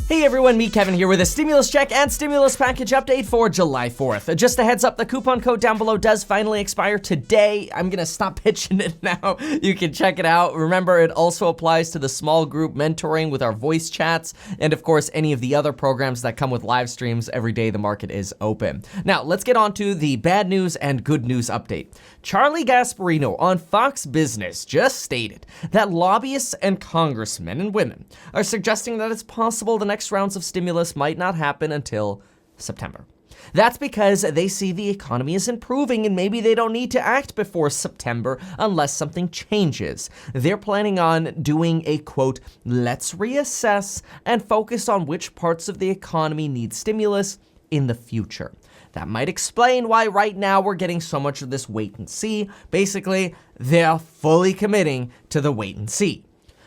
Hey everyone, me Kevin here with a stimulus check and stimulus package update for July 4th. Just a heads up, the coupon code down below does finally expire today. I'm gonna stop pitching it now. You can check it out. Remember, it also applies to the small group mentoring with our voice chats, and of course, any of the other programs that come with live streams every day the market is open. Now, let's get on to the bad news and good news update. Charlie Gasparino on Fox Business just stated that lobbyists and congressmen and women are suggesting that it's possible the next rounds of stimulus might not happen until September. That's because they see the economy is improving and maybe they don't need to act before September unless something changes. They're planning on doing a quote, let's reassess and focus on which parts of the economy need stimulus in the future. That might explain why right now we're getting so much of this wait and see. Basically, they're fully committing to the wait and see.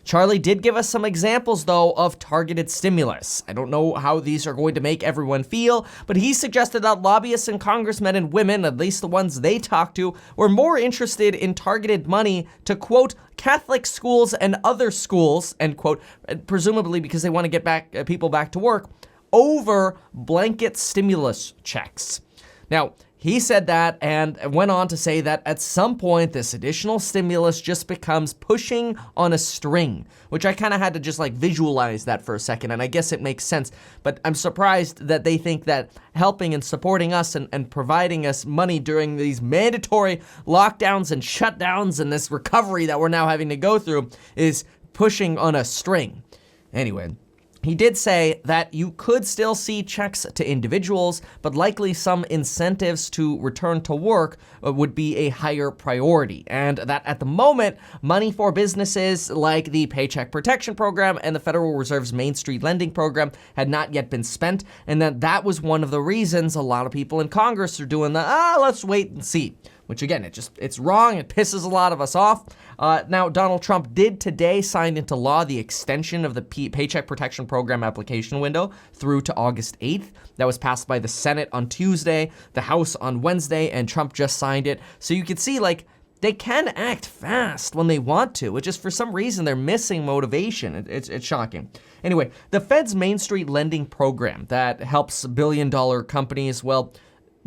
Charlie did give us some examples, though, of targeted stimulus. I don't know how these are going to make everyone feel, but he suggested that lobbyists and congressmen and women, at least the ones they talked to, were more interested in targeted money to, quote, Catholic schools and other schools, end quote, presumably because they want to get people back to work, over blanket stimulus checks. Now, he said that and went on to say that at some point, this additional stimulus just becomes pushing on a string, which I kind of had to just like visualize that for a second, and I guess it makes sense. But I'm surprised that they think that helping and supporting us and providing us money during these mandatory lockdowns and shutdowns and this recovery that we're now having to go through is pushing on a string. Anyway, he did say that you could still see checks to individuals, but likely some incentives to return to work would be a higher priority. And that at the moment, money for businesses like the Paycheck Protection Program and the Federal Reserve's Main Street Lending Program had not yet been spent. And that was one of the reasons a lot of people in Congress are doing let's wait and see. Which again, it's wrong, it pisses a lot of us off. Now, Donald Trump did today sign into law the extension of the Paycheck Protection Program application window through to August 8th. That was passed by the Senate on Tuesday, the House on Wednesday, and Trump just signed it. So you can see, they can act fast when they want to. It's just for some reason they're missing motivation. It's shocking. Anyway, the Fed's Main Street Lending Program that helps billion-dollar companies, well,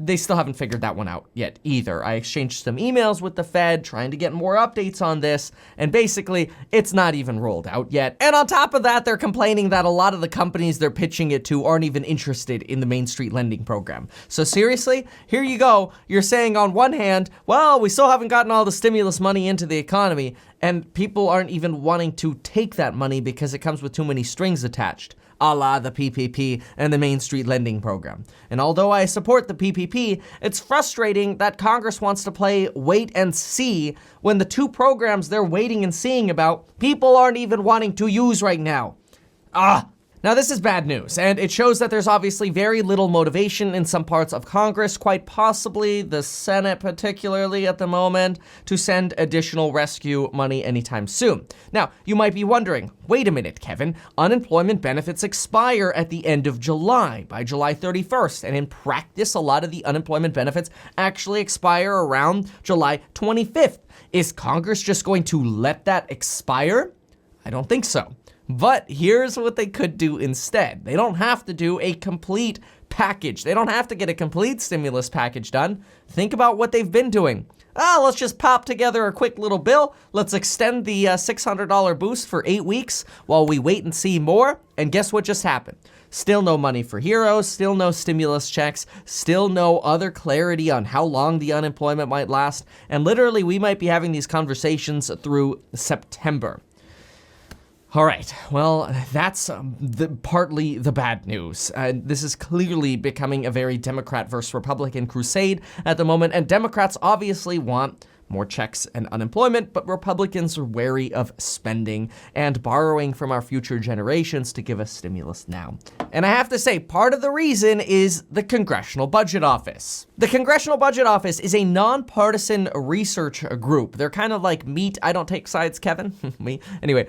they still haven't figured that one out yet either. I exchanged some emails with the Fed trying to get more updates on this, and basically, it's not even rolled out yet. And on top of that, they're complaining that a lot of the companies they're pitching it to aren't even interested in the Main Street Lending Program. So seriously, here you go. You're saying on one hand, well, we still haven't gotten all the stimulus money into the economy, and people aren't even wanting to take that money because it comes with too many strings attached, a la the PPP and the Main Street Lending Program. And although I support the PPP, it's frustrating that Congress wants to play wait and see when the two programs they're waiting and seeing about, people aren't even wanting to use right now. Now this is bad news, and it shows that there's obviously very little motivation in some parts of Congress, quite possibly the Senate particularly at the moment, to send additional rescue money anytime soon. Now, you might be wondering, wait a minute, Kevin, unemployment benefits expire at the end of July, by July 31st, and in practice, a lot of the unemployment benefits actually expire around July 25th. Is Congress just going to let that expire? I don't think so. But here's what they could do instead. They don't have to do a complete package. They don't have to get a complete stimulus package done. Think about what they've been doing. Let's just pop together a quick little bill. Let's extend the $600 boost for 8 weeks while we wait and see more. And guess what just happened? Still no money for heroes, still no stimulus checks, still no other clarity on how long the unemployment might last. And literally, we might be having these conversations through September. All right, well, that's partly the bad news. This is clearly becoming a very Democrat versus Republican crusade at the moment, and Democrats obviously want more checks and unemployment, but Republicans are wary of spending and borrowing from our future generations to give us stimulus now. And I have to say, part of the reason is the Congressional Budget Office. The Congressional Budget Office is a nonpartisan research group. They're kind of like meat. I don't take sides, Kevin. Me. Anyway,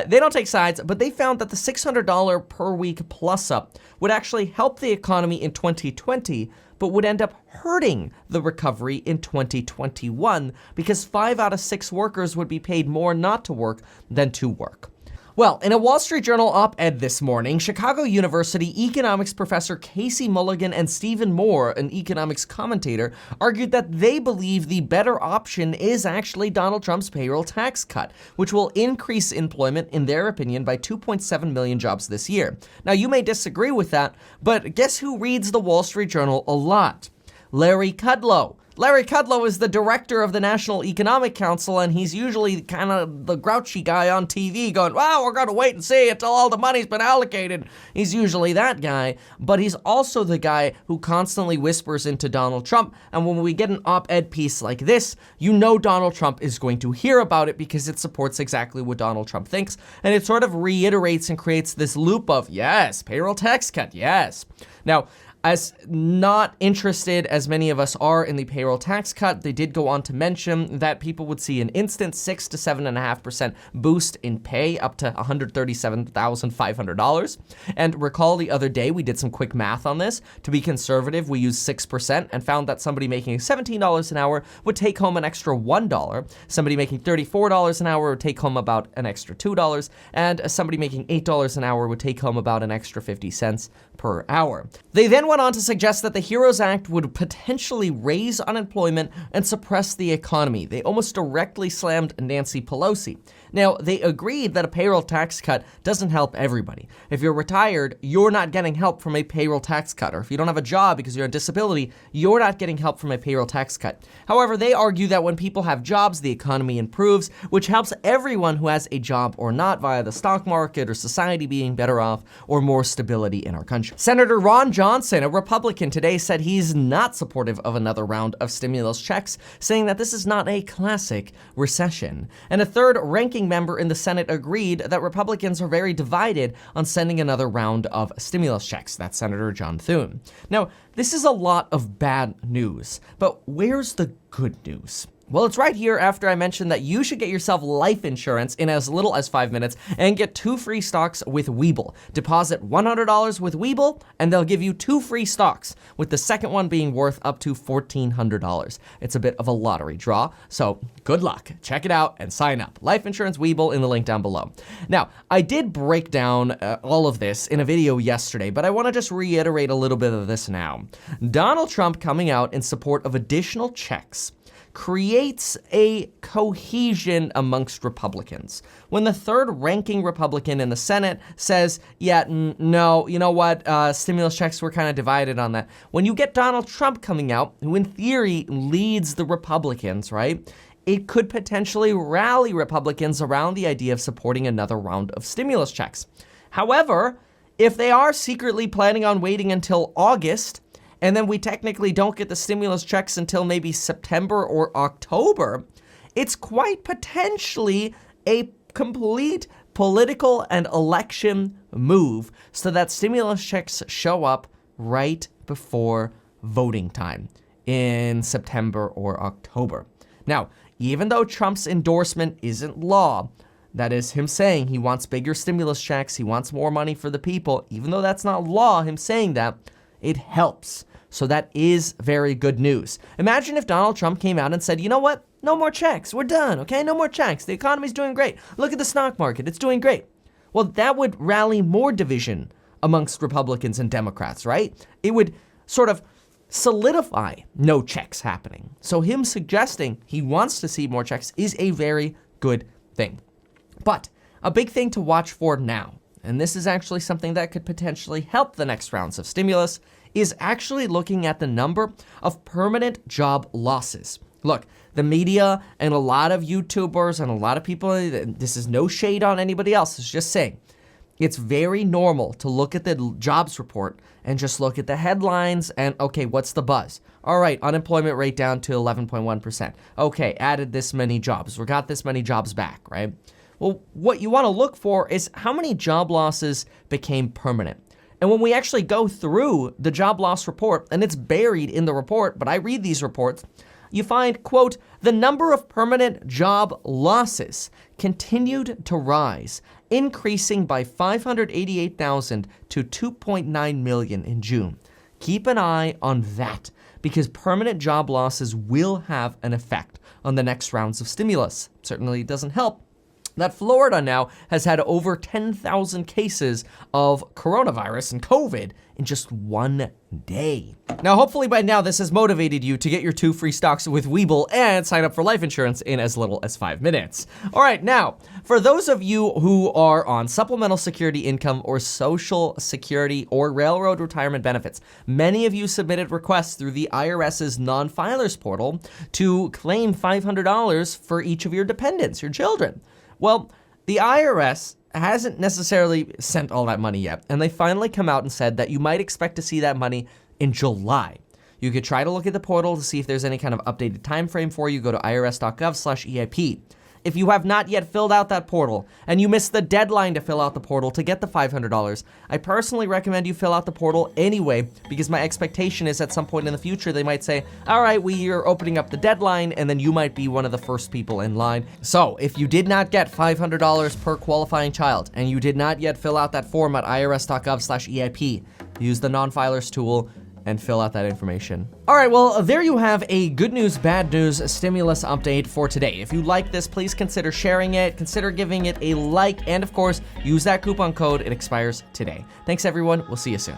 they don't take sides, but they found that the $600 per week plus up would actually help the economy in 2020, but would end up hurting the recovery in 2021 because 5 out of 6 workers would be paid more not to work than to work. Well, in a Wall Street Journal op-ed this morning, Chicago University economics professor Casey Mulligan and Stephen Moore, an economics commentator, argued that they believe the better option is actually Donald Trump's payroll tax cut, which will increase employment, in their opinion, by 2.7 million jobs this year. Now, you may disagree with that, but guess who reads the Wall Street Journal a lot? Larry Kudlow. Larry Kudlow is the director of the National Economic Council, and he's usually kind of the grouchy guy on TV going, well, we're going to wait and see until all the money's been allocated. He's usually that guy, but he's also the guy who constantly whispers into Donald Trump. And when we get an op-ed piece like this, you know Donald Trump is going to hear about it because it supports exactly what Donald Trump thinks. And it sort of reiterates and creates this loop of, yes, payroll tax cut, yes. Now, as not interested as many of us are in the payroll tax cut, they did go on to mention that people would see an instant 6 to 7.5% boost in pay up to $137,500. And recall the other day, we did some quick math on this. To be conservative, we used 6% and found that somebody making $17 an hour would take home an extra $1. Somebody making $34 an hour would take home about an extra $2. And somebody making $8 an hour would take home about an extra 50 cents per hour. They then went on to suggest that the HEROES Act would potentially raise unemployment and suppress the economy. They almost directly slammed Nancy Pelosi. Now, they agreed that a payroll tax cut doesn't help everybody. If you're retired, you're not getting help from a payroll tax cut. Or if you don't have a job because you're on disability, you're not getting help from a payroll tax cut. However, they argue that when people have jobs, the economy improves, which helps everyone who has a job or not via the stock market or society being better off or more stability in our country. Senator Ron Johnson, a Republican, today said he's not supportive of another round of stimulus checks, saying that this is not a classic recession. And a third ranking member in the Senate agreed that Republicans are very divided on sending another round of stimulus checks. That's Senator John Thune. Now, this is a lot of bad news, but where's the good news? Well, it's right here after I mentioned that you should get yourself life insurance in as little as 5 minutes and get 2 free stocks with Webull. Deposit $100 with Webull and they'll give you 2 free stocks, with the second one being worth up to $1,400. It's a bit of a lottery draw, so good luck. Check it out and sign up. Life insurance Webull in the link down below. Now, I did break down all of this in a video yesterday, but I want to just reiterate a little bit of this now. Donald Trump coming out in support of additional checks creates a cohesion amongst Republicans. When the third ranking Republican in the Senate says, yeah, no, you know what, stimulus checks, we're kind of divided on that. When you get Donald Trump coming out, who in theory leads the Republicans, right? It could potentially rally Republicans around the idea of supporting another round of stimulus checks. However, if they are secretly planning on waiting until August, and then we technically don't get the stimulus checks until maybe September or October, it's quite potentially a complete political and election move so that stimulus checks show up right before voting time in September or October. Now, even though Trump's endorsement isn't law, that is him saying he wants bigger stimulus checks, he wants more money for the people, even though that's not law, him saying that, it helps. So that is very good news. Imagine if Donald Trump came out and said, you know what? No more checks. We're done, okay? No more checks. The economy's doing great. Look at the stock market. It's doing great. Well, that would rally more division amongst Republicans and Democrats, right? It would sort of solidify no checks happening. So him suggesting he wants to see more checks is a very good thing. But a big thing to watch for now, and this is actually something that could potentially help the next rounds of stimulus, is actually looking at the number of permanent job losses. Look, the media and a lot of YouTubers and a lot of people, this is no shade on anybody else, it's just saying, it's very normal to look at the jobs report and just look at the headlines and, okay, what's the buzz? All right, unemployment rate down to 11.1%. Okay, added this many jobs. We got this many jobs back, right? Well, what you want to look for is how many job losses became permanent. And when we actually go through the job loss report, and it's buried in the report, but I read these reports, you find, quote, the number of permanent job losses continued to rise, increasing by 588,000 to 2.9 million in June. Keep an eye on that, because permanent job losses will have an effect on the next rounds of stimulus. Certainly it doesn't help, that Florida now has had over 10,000 cases of coronavirus and COVID in just one day. Now, hopefully by now this has motivated you to get your 2 free stocks with Webull and sign up for life insurance in as little as 5 minutes. All right, now, for those of you who are on supplemental security income or social security or railroad retirement benefits, many of you submitted requests through the IRS's non-filers portal to claim $500 for each of your dependents, your children. Well, the IRS hasn't necessarily sent all that money yet, and they finally come out and said that you might expect to see that money in July. You could try to look at the portal to see if there's any kind of updated time frame for you. Go to irs.gov/EIP. If you have not yet filled out that portal and you missed the deadline to fill out the portal to get the $500, I personally recommend you fill out the portal anyway, because my expectation is at some point in the future they might say, all right, we are opening up the deadline, and then you might be one of the first people in line. So if you did not get $500 per qualifying child and you did not yet fill out that form at irs.gov/EIP, use the non-filers tool and fill out that information. All right, well, there you have a good news, bad news stimulus update for today. If you like this, please consider sharing it, consider giving it a like, and of course, use that coupon code. It expires today. Thanks, everyone. We'll see you soon.